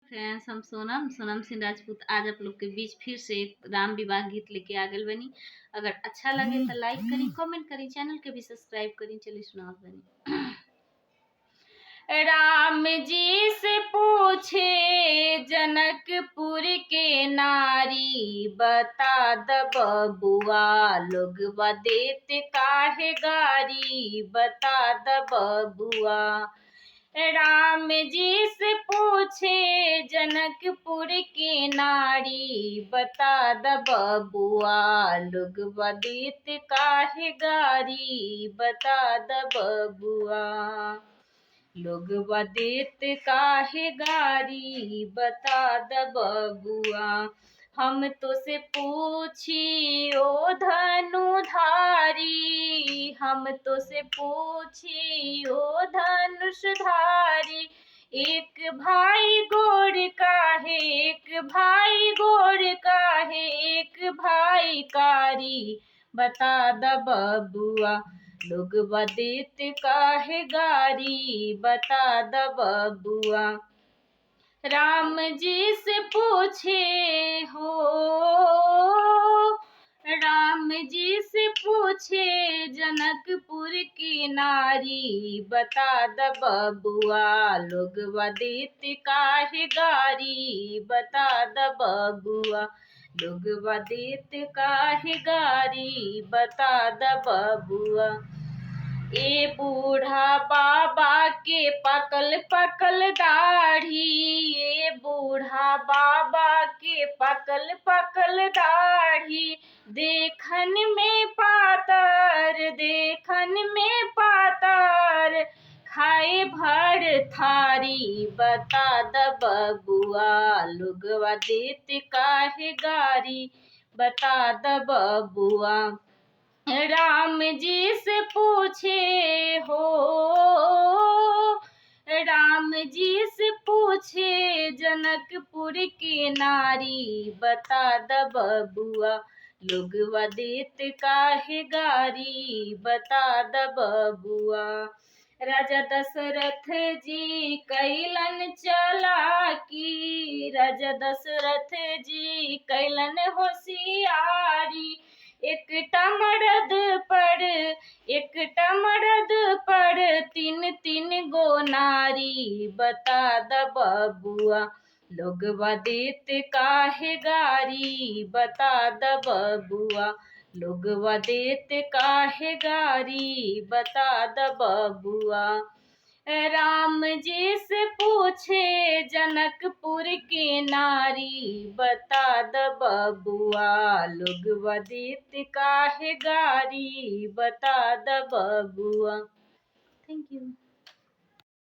Friends, हम सोनम सोनम सिंह राजपूत आज आप लोग के बीच फिर से एक राम विवाह गीत लेके आ गए बनी। अगर अच्छा लगे तो लाइक करी, कमेंट करी, चैनल के भी सब्सक्राइब करी। चलिए सुना बनी। राम जी से पूछे जनकपुर के नारी, बता द बबुआ लोग देत काहे गारी, बता द बबुआ। राम जी से पूछे जनकपुर के नारी, बता द बबुआ लोग देत काहे गारी, बता द बबुआ। लोग देत काहे गारी, बता द बबुआ। हम तो से पूछी ओ धनुधारी, हम तो से पूछी ओ धनुषधारी। एक भाई गोर काहे, एक भाई गोर काहे, एक भाई कारी, बता द बबुआ। लोग देत काहे गारी, बता द बबुआ। राम जी से पूछे हो, राम जी से पूछे जनकपुर की नारी, बता द बबुआ लोग देत काहे गारी, बता द बबुआ। लोग देत काहे गारी, बता द बबुआ। ए बूढ़ा बाबा के पकल पकल दाढ़ी, ए बूढ़ा बाबा के पकल पकल दाढ़ी। देखन में पातर, देखन में पातर, खाए भर थारी, बता द बबुआ लोग देत काहे गारी, बता द बबुआ। राम जी से पूछे हो, राम जी से पूछे जनकपुर की नारी, बता द बबुआ लोग देत काहे गारी, बता द बबुआ। राजा दशरथ जी कैलन चालाकी, राजा दशरथ जी कैलन होशियारी। एकटा मरद पर तीन तीन गो नारी, बता द बबुआ लोग देत काहे गारी, बता द बबुआ। लोग देत काहे गारी, बता द बबुआ। राम जी से पूछे जनकपुर की नारी, बता द बबुआ लोग देत काहे गारी, बता द बबुआ। Thank you.